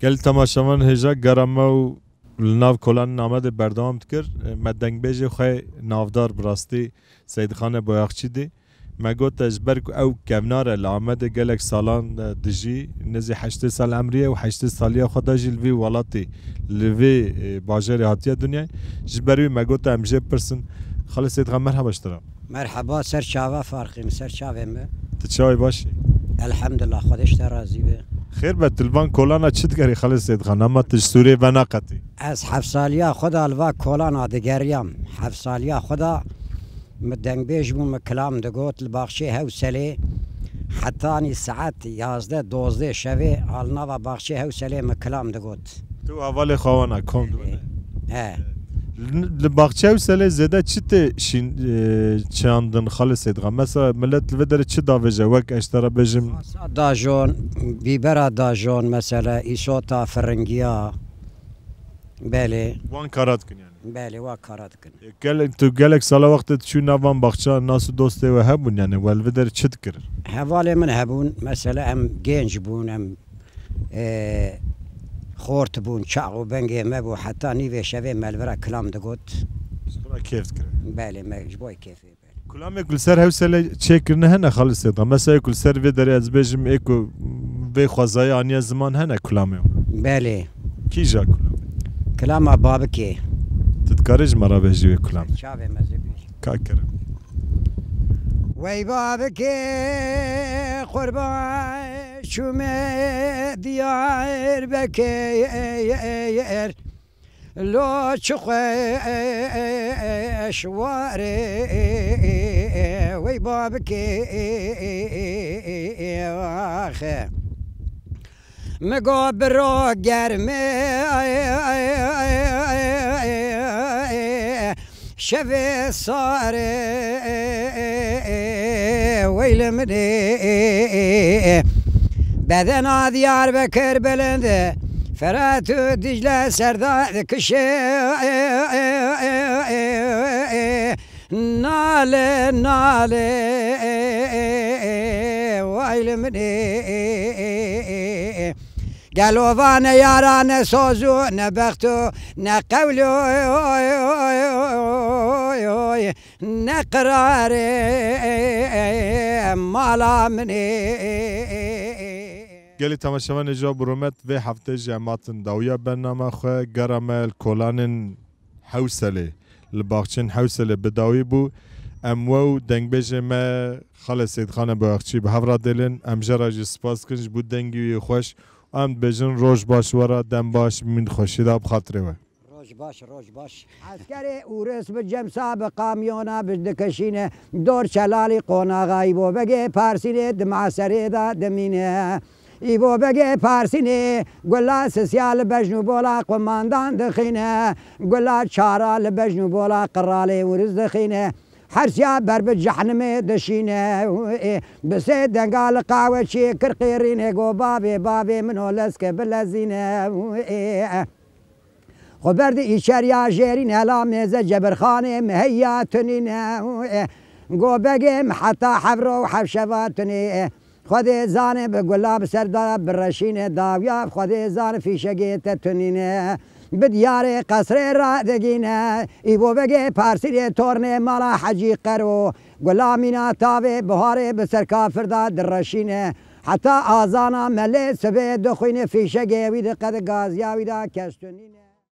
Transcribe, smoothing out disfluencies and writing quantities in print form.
گل تماشاوان هجا گرمه و لناو کلان نامد بردام تکر مدنگ بیجی خواه نافدار براستی سید خان بایاخچی دی مگوت اجبرک او کمناره لعمد گلک سالان دجی نزی 8 سال عمریه و 8 سالیه خدا جی لوی ولاتی لوی باجر هاتیه دنیا جبروی مگوت امجه پرسن خالص سید خان مرحبا اشترام مرحبا سر شاوه فارقیم سر شاوه مه تچاوی باشی الحمدلله خودش ترازی به خیر به تلوان کولانا چت کری خالص سید خان اما تش سوریه و ناقتی از 7 سالیا خدا الوا کولانا دگریم 7 سالیا خدا مدنگ بیج بوم کلام دگوت الباخشی حوصله حتی ساعت 11 12 شوه آلنا و باخشی حوصله مکلام دگوت تو اول خوانا کم دونه اه لباخچه حوصله زده چت شین چاندن خالص سید خان مثلا ملت لودر چه داوجه وک اشترا بجم داجون بیبرا داجون مثلا ایسوتا فرنگیا بله وان کارات کن یعنی بله وا کارات کن گل تو گلک سال وقت چون نوان باخچه ناس دوسته و هبون یعنی ولودر چت کر حوالی من هبون مثلا ام گنج بون ام خورت بون چاقو بنگی مبو حتی نیوه شوه ملورا کلام دگوت خدا کیف کر بله مجبوی کیفی کلام کل سر حوصله چه کرنه هنه خالص سید مثلا کل سر و داری از بجم اکو و خوازای آنیا زمان هنه کلامه بله کی جا کلام کلام بابکی تتکارج مرا بجی کلام شاوه مذهبی کا کرم وی بابکی قربان شومه دیار بکیر لو چخوش واره وی بابکی آخه مگو برو گرمه شوه ساره ویل منی بدن دیار بکر بلنده فرات و دجله سرداد کشه ناله ناله ویل منی گلوان یاران سازو نبختو نقولو نقرار مالا منی گلی تماشاوان جا برومت و هفته جماعتن داویا برنامه خواه گرامل کولانن حوصله لباخچن حوصله بداوی بو امو دنگ بیجه ما خالص سید خان بایاخچی به هفرا دلن ام جراج سپاس کنج بود دنگی خوش ام بیجن روش باش ورا دم باش من خوشی دا بخاطره و روش باش عسکر اورس به جمسا به قامیونا بدکشینه دور چلالی قوناغایی بو بگه پارسینه دمعسره دا دمینه ایبو بگه پارسینه گلا سسیال بجنو بولا قماندان دخینه گلا چارال بجنو بولا قرالی ورز دخینه حرسيا برب جحنم دشينه بس دنقال قاوة شي كرقيرينه قو بابي منو لسك بلزينه خبرد إيشار يا جيرين هلا ميزة جبر خانه مهيا تنينه قو بقيم حتى حبرو حبشباتني خودي زانه بقلاب سردار برشينه داويا خودي زانه في شقيت تنينه بدیار قصر را دگینه ایبو بگه پارسیل تورنه مالا حجی قرو گلامینا تاوه بهاره بسر کافر دا درشینه حتی آزانا ملی سبه دخوینه فیشه گوید قد گازیاوی دا کستونینه